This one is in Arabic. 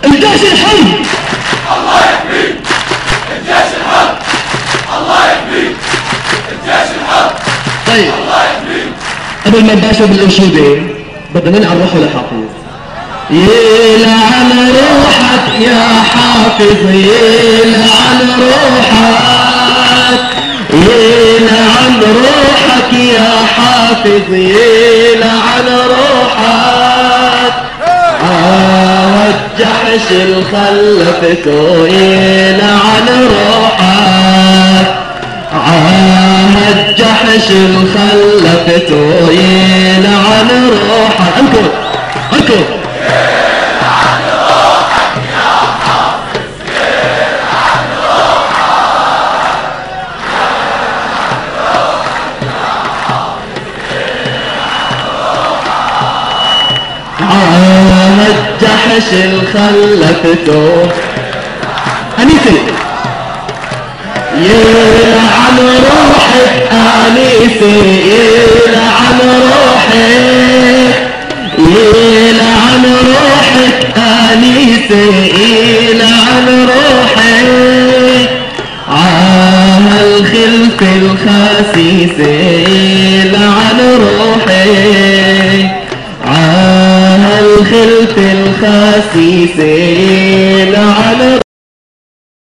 الجيش الحي. الله يحميك الجيش الحر. الله يحميك الجيش الحر. طيب الله يحميك. قبل ما نباشر بالانشوده بدنا نلعب روحه لحافظ. يلعن روحك يا حافظ، يلعن روحك، يلعن روحك يا حافظ، يلعن روحك. الجحش الخلفته يلعن روحك، الجحش الخلفته يلعن روحك. انكر انكر. يلعن روحك يا حافظ، يلعن روحك، يلعن روحك يا حافظ، يلعن روحك. الجحش الخلفته أنيسة يلعن روحك أنيسة، يلعن روحك، يلعن روحك أنيسة، يلعن روحك. الخلف الخسيسة يلعن روحك، الخلف الخسيسة يلعن